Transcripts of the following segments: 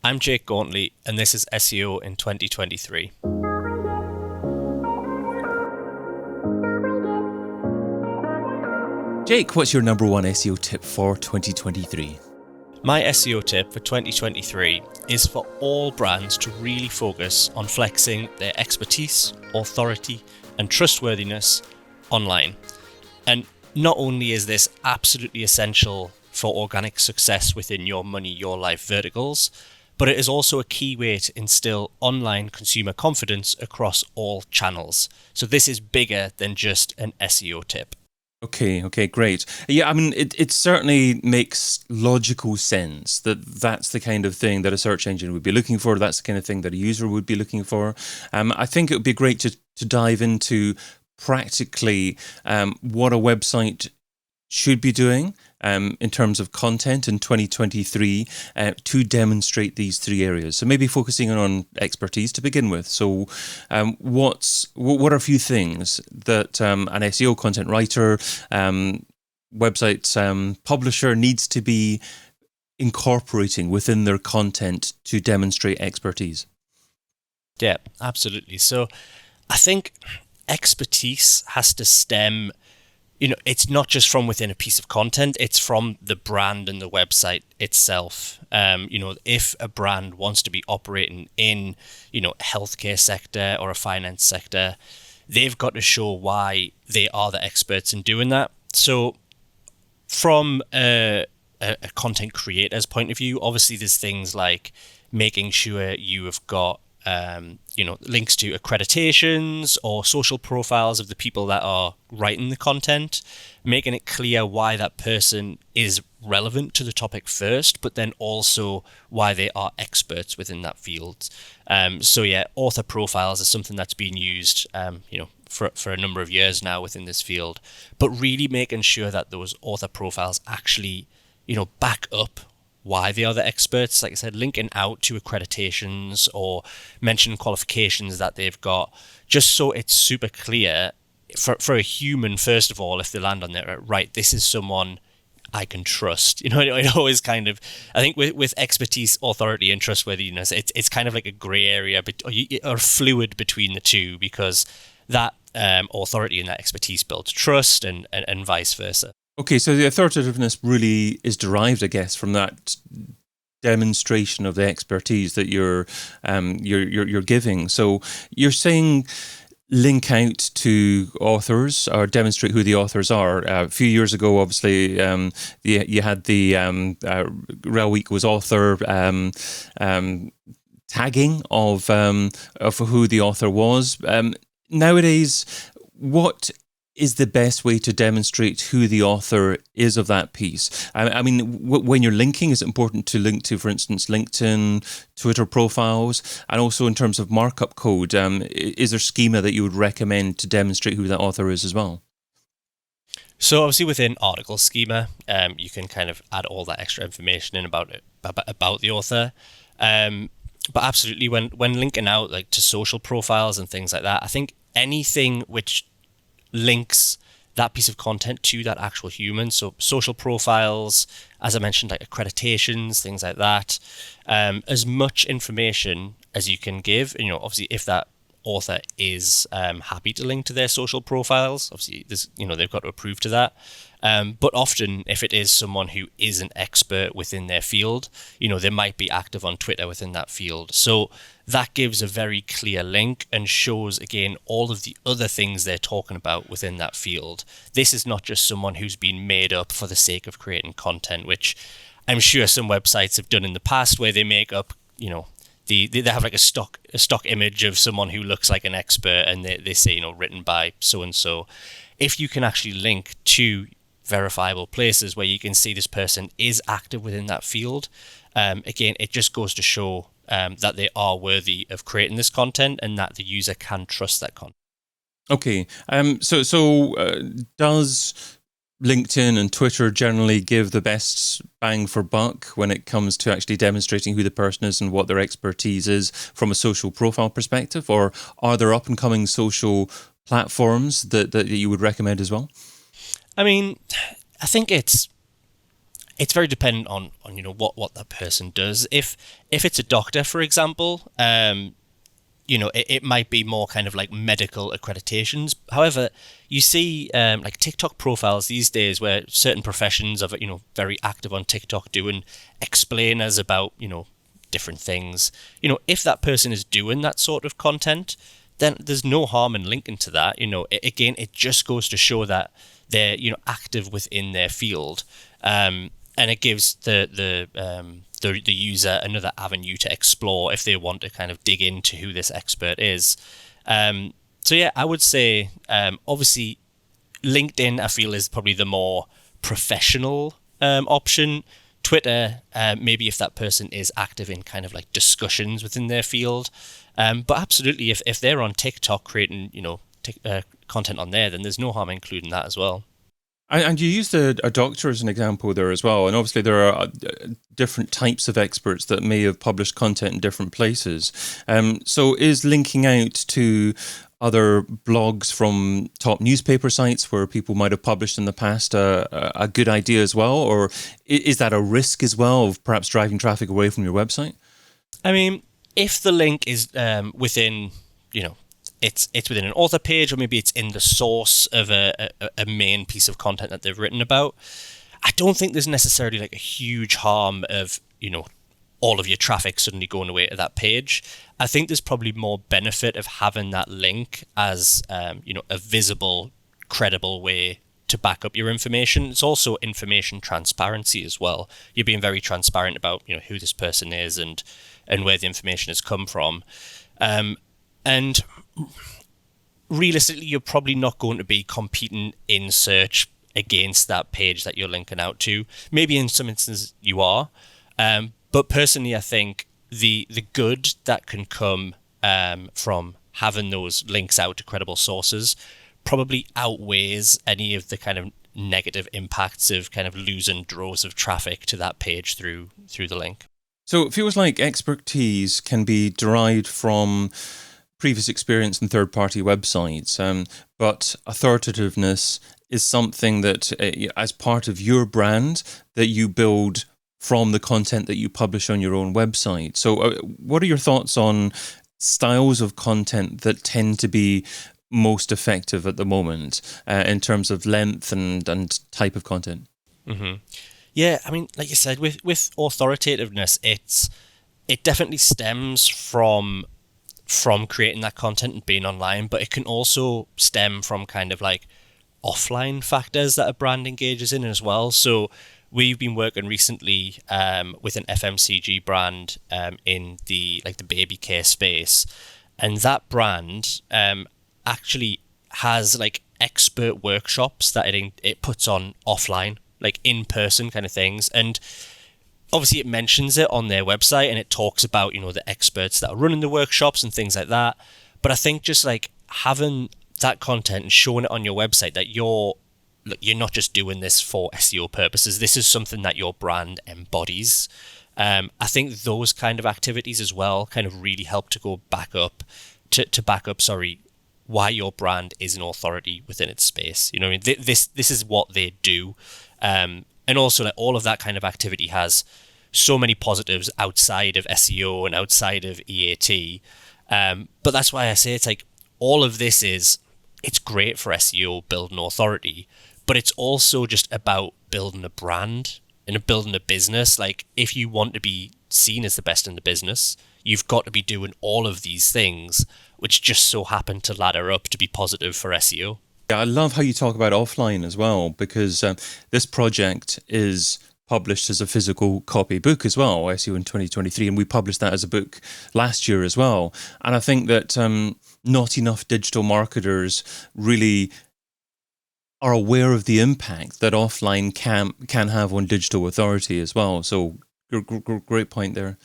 I'm Jake Gauntley, and this is SEO in 2023. Jake, what's your number one SEO tip for 2023? My SEO tip for 2023 is for all brands to really focus on flexing their expertise, authority, and trustworthiness online. And not only is this absolutely essential for organic success within your money, your life verticals, but it is also a key way to instill online consumer confidence across all channels. So this is bigger than just an SEO tip. Okay, great. Yeah, I mean, it certainly makes logical sense that that's the kind of thing that a search engine would be looking for. That's the kind of thing that a user would be looking for. I think it would be great to dive into practically what a website should be doing in terms of content in 2023 to demonstrate these three areas. So maybe focusing on expertise to begin with. So what are a few things that an SEO content writer, website publisher needs to be incorporating within their content to demonstrate expertise? Yeah, absolutely. So I think expertise has to stem, it's not just from within a piece of content, it's from the brand and the website itself. If a brand wants to be operating in, a healthcare sector or a finance sector, they've got to show why they are the experts in doing that. So from a content creator's point of view, obviously there's things like making sure you have got links to accreditations or social profiles of the people that are writing the content, making it clear why that person is relevant to the topic first, but then also why they are experts within that field. Author profiles is something that's been used, for a number of years now within this field, but really making sure that those author profiles actually, back up why they are the experts. Like I said, linking out to accreditations or mention qualifications that they've got, just so it's super clear for a human, first of all, if they land on there, right, this is someone I can trust. It always kind of, I think with expertise, authority, and trustworthiness, it's kind of like a grey area or fluid between the two, because that authority and that expertise builds trust and vice versa. Okay, so the authoritativeness really is derived, I guess, from that demonstration of the expertise that you're giving. So you're saying link out to authors or demonstrate who the authors are. A few years ago, obviously, you had the Rel Week was author tagging of who the author was. Nowadays, what is the best way to demonstrate who the author is of that piece? I mean, when you're linking, is it important to link to, for instance, LinkedIn, Twitter profiles? And also in terms of markup code, is there schema that you would recommend to demonstrate who that author is as well? So obviously within article schema, you can kind of add all that extra information in about the author. But absolutely, when linking out like to social profiles and things like that, I think anything which links that piece of content to that actual human, so social profiles, as I mentioned, like accreditations, things like that, as much information as you can give. Obviously if that author is happy to link to their social profiles, obviously they've got to approve to that. But often if it is someone who is an expert within their field, they might be active on Twitter within that field. So that gives a very clear link and shows, again, all of the other things they're talking about within that field. This is not just someone who's been made up for the sake of creating content, which I'm sure some websites have done in the past, where they make up, they have like a stock image of someone who looks like an expert, and they say, written by so-and-so. If you can actually link to verifiable places where you can see this person is active within that field, again, it just goes to show that they are worthy of creating this content and that the user can trust that content. Okay, so does LinkedIn and Twitter generally give the best bang for buck when it comes to actually demonstrating who the person is and what their expertise is from a social profile perspective? Or are there up-and-coming social platforms that you would recommend as well? I mean, I think it's it's very dependent on what that person does. If it's a doctor, for example, it might be more kind of like medical accreditations. However, you see like TikTok profiles these days where certain professions are very active on TikTok doing explainers about different things. If that person is doing that sort of content, then there's no harm in linking to that. Again, it just goes to show that they're active within their field, and it gives the user another avenue to explore if they want to kind of dig into who this expert is. So yeah, I would say obviously LinkedIn I feel is probably the more professional option. Twitter, maybe if that person is active in kind of like discussions within their field. But absolutely, if they're on TikTok creating, content on there, then there's no harm including that as well. And you used a doctor as an example there as well. And obviously there are different types of experts that may have published content in different places. So is linking out to other blogs from top newspaper sites where people might have published in the past a good idea as well? Or is that a risk as well of perhaps driving traffic away from your website? I mean, if the link is within, it's within an author page, or maybe it's in the source of a main piece of content that they've written about, I don't think there's necessarily like a huge harm of, all of your traffic suddenly going away to that page. I think there's probably more benefit of having that link as, a visible, credible way to back up your information. It's also information transparency as well. You're being very transparent about, who this person is and where the information has come from. And realistically, you're probably not going to be competing in search against that page that you're linking out to. Maybe in some instances you are. But personally, I think the good that can come from having those links out to credible sources probably outweighs any of the kind of negative impacts of kind of losing droves of traffic to that page through the link. So it feels like expertise can be derived from previous experience in third-party websites, but authoritativeness is something that, as part of your brand, that you build from the content that you publish on your own website. So what are your thoughts on styles of content that tend to be most effective at the moment in terms of length and type of content? Mm-hmm. Yeah, I mean, like you said, with authoritativeness, it definitely stems from creating that content and being online, but it can also stem from kind of like offline factors that a brand engages in as well. So we've been working recently with an FMCG brand in the baby care space, and that brand actually has like expert workshops that it puts on offline, like in-person kind of things. And obviously it mentions it on their website and it talks about, the experts that are running the workshops and things like that. But I think just like having that content and showing it on your website that you're not just doing this for SEO purposes. This is something that your brand embodies. I think those kind of activities as well kind of really help to go back up, why your brand is an authority within its space. I mean, this is what they do. And also like all of that kind of activity has so many positives outside of SEO and outside of EAT. But that's why I say it's like all of this it's great for SEO, building authority, but it's also just about building a brand and building a business. Like if you want to be seen as the best in the business, you've got to be doing all of these things, which just so happen to ladder up to be positive for SEO. Yeah, I love how you talk about offline as well, because this project is published as a physical copy book as well, SEO in 2023, and we published that as a book last year as well. And I think that not enough digital marketers really are aware of the impact that offline can have on digital authority as well. So great point there.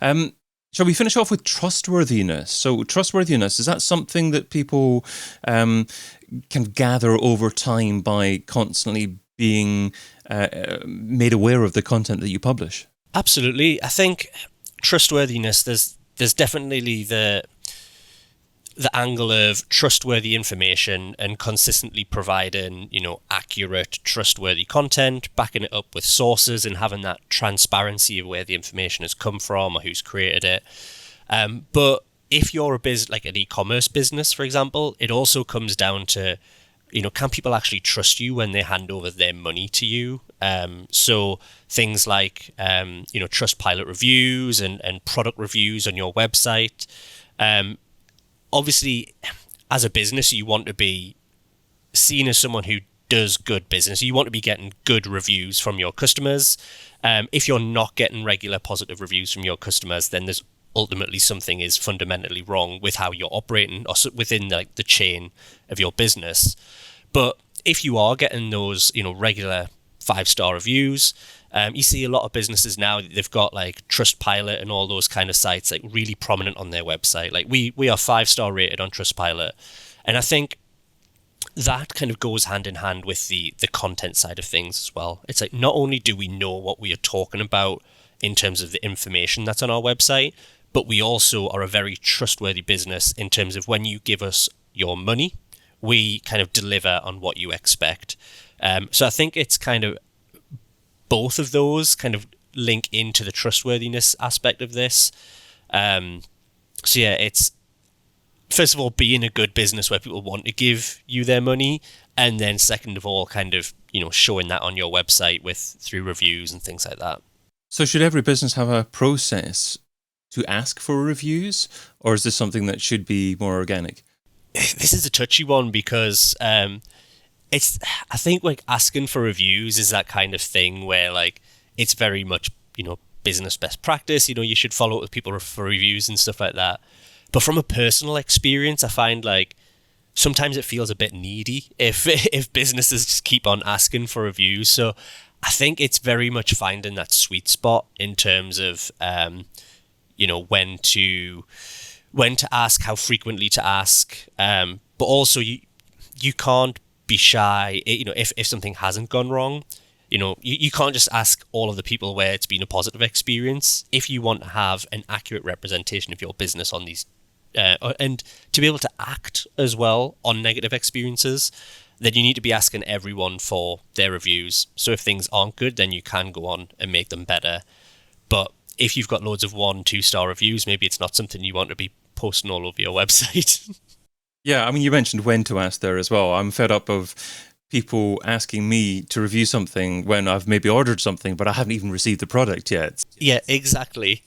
Shall we finish off with trustworthiness? So trustworthiness, is that something that people can gather over time by constantly being made aware of the content that you publish? Absolutely. I think trustworthiness, there's definitely the angle of trustworthy information and consistently providing, accurate, trustworthy content, backing it up with sources and having that transparency of where the information has come from or who's created it. But if you're a business, like an e-commerce business, for example, it also comes down to, can people actually trust you when they hand over their money to you? So things like, Trustpilot reviews and product reviews on your website. Obviously, as a business, you want to be seen as someone who does good business. You want to be getting good reviews from your customers. If you're not getting regular positive reviews from your customers, then there's ultimately something is fundamentally wrong with how you're operating or within the chain of your business. But if you are getting those, regular 5-star reviews, you see a lot of businesses now, they've got like Trustpilot and all those kind of sites like really prominent on their website. Like we are 5-star rated on Trustpilot. And I think that kind of goes hand in hand with the content side of things as well. It's like, not only do we know what we are talking about in terms of the information that's on our website, but we also are a very trustworthy business in terms of when you give us your money, we kind of deliver on what you expect. So I think it's kind of both of those kind of link into the trustworthiness aspect of this. So yeah, it's first of all being a good business where people want to give you their money, and then second of all, kind of showing that on your website through reviews and things like that. So should every business have a process to ask for reviews, or is this something that should be more organic? This is a touchy one because I think like asking for reviews is that kind of thing where like it's very much, business best practice, you should follow up with people for reviews and stuff like that. But from a personal experience, I find like sometimes it feels a bit needy if businesses just keep on asking for reviews. So I think it's very much finding that sweet spot in terms of, when to ask, how frequently to ask. But also you can't be shy, if something hasn't gone wrong. You can't just ask all of the people where it's been a positive experience. If you want to have an accurate representation of your business on these, and to be able to act as well on negative experiences, then you need to be asking everyone for their reviews. So if things aren't good, then you can go on and make them better. But if you've got loads of 1-2-star reviews, maybe it's not something you want to be posting all over your website. Yeah, I mean, you mentioned when to ask there as well. I'm fed up of people asking me to review something when I've maybe ordered something, but I haven't even received the product yet. Yeah, exactly.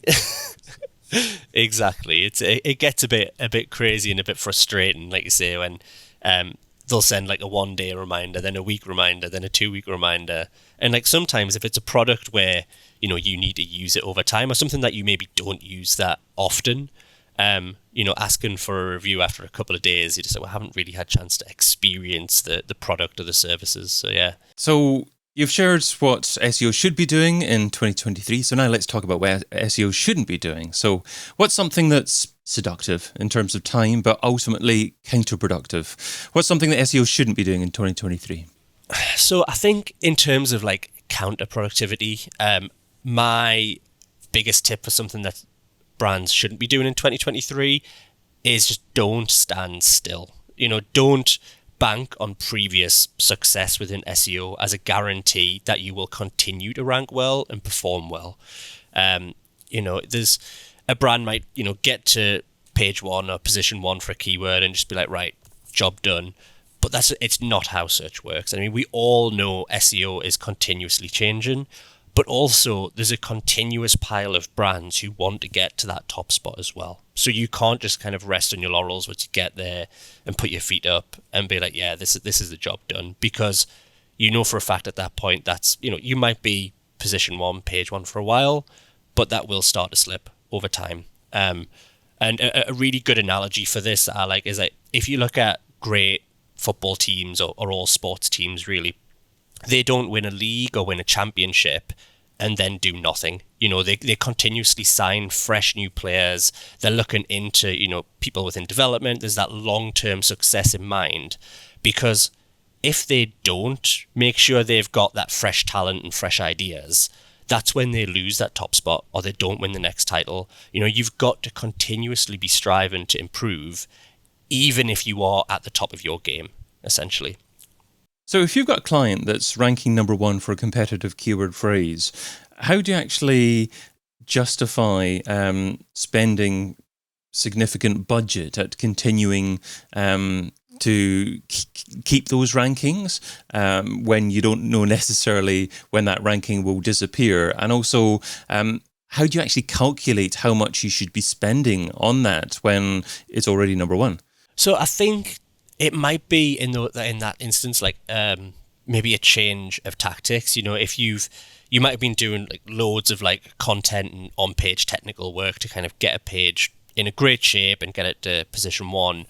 Exactly. It gets a bit crazy and a bit frustrating, like you say, when they'll send like a 1-day reminder, then a week reminder, then a 2-week reminder. And like sometimes if it's a product where, you need to use it over time or something that you maybe don't use that often, asking for a review after a couple of days, you just say, well, I haven't really had a chance to experience the product or the services. So yeah. So you've shared what SEO should be doing in 2023. So now let's talk about what SEO shouldn't be doing. So what's something that's seductive in terms of time, but ultimately counterproductive? What's something that SEO shouldn't be doing in 2023? So I think in terms of like counterproductivity, my biggest tip for something that brands shouldn't be doing in 2023 is just don't stand still. Don't bank on previous success within SEO as a guarantee that you will continue to rank well and perform well. There's a brand might, get to page 1 or position 1 for a keyword and just be like, right, job done. But it's not how search works. I mean, we all know SEO is continuously changing, but also there's a continuous pile of brands who want to get to that top spot as well. So you can't just kind of rest on your laurels once you get there and put your feet up and be like, yeah, this is the job done. Because for a fact at that point, that's, you might be position 1, page 1 for a while, but that will start to slip over time. And a really good analogy for this that I like is that if you look at great football teams or all sports teams, really, they don't win a league or win a championship and then do nothing. They continuously sign fresh new players. They're looking into, people within development. There's that long-term success in mind, because if they don't make sure they've got that fresh talent and fresh ideas, that's when they lose that top spot or they don't win the next title. You've got to continuously be striving to improve even if you are at the top of your game, essentially. So if you've got a client that's ranking number one for a competitive keyword phrase, how do you actually justify spending significant budget at continuing to keep those rankings when you don't know necessarily when that ranking will disappear? And also, how do you actually calculate how much you should be spending on that when it's already number one? So I think it might be in that instance, like maybe a change of tactics. You know, if you might have been doing like loads of like content and on-page technical work to kind of get a page in a great shape and get it to position one.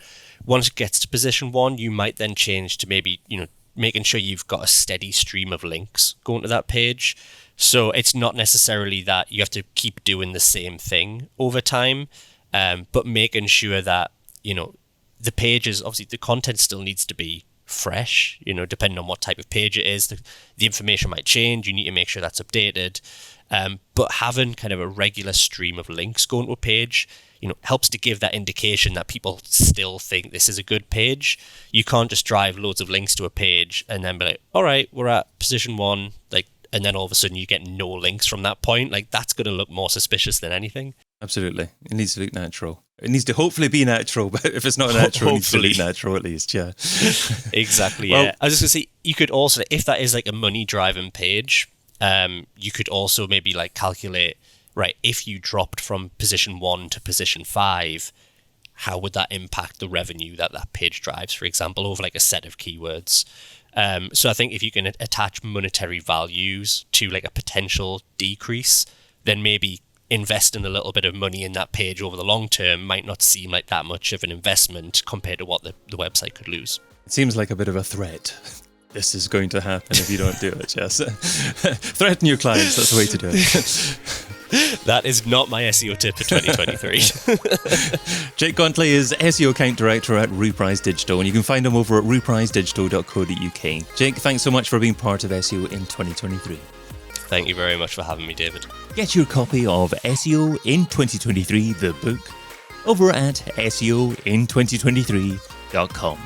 Once it gets to position one, you might then change to maybe, you know, making sure you've got a steady stream of links going to that page. So it's not necessarily that you have to keep doing the same thing over time, but making sure that, you know, the pages, obviously the content still needs to be fresh, you know, depending on what type of page it is. The information might change. You need to make sure that's updated. But having kind of a regular stream of links going to a page, you know, helps to give that indication that people still think this is a good page. You can't just drive loads of links to a page and then be like, all right, we're at position one, like, and then all of a sudden you get no links from that point. Like, that's going to look more suspicious than anything. Absolutely. It needs to look natural. It needs to hopefully be natural, but if it's not natural, it needs to look natural at least, yeah. Exactly, yeah. Well, I was just going to say, you could also, if that is like a money-driving page, you could also maybe like calculate, right, if you dropped from position 1 to position 5, how would that impact the revenue that page drives, for example, over like a set of keywords? So I think if you can attach monetary values to like a potential decrease, then maybe investing a little bit of money in that page over the long term might not seem like that much of an investment compared to what the website could lose. It seems like a bit of a threat. This is going to happen if you don't do it, yes. Threaten your clients, that's the way to do it. That is not my SEO tip for 2023. Jake Gauntley is SEO Account Director at Reprise Digital, and you can find him over at reprisedigital.co.uk. Jake, thanks so much for being part of SEO in 2023. Thank you very much for having me, David. Get your copy of SEO in 2023, the book, over at seoin2023.com.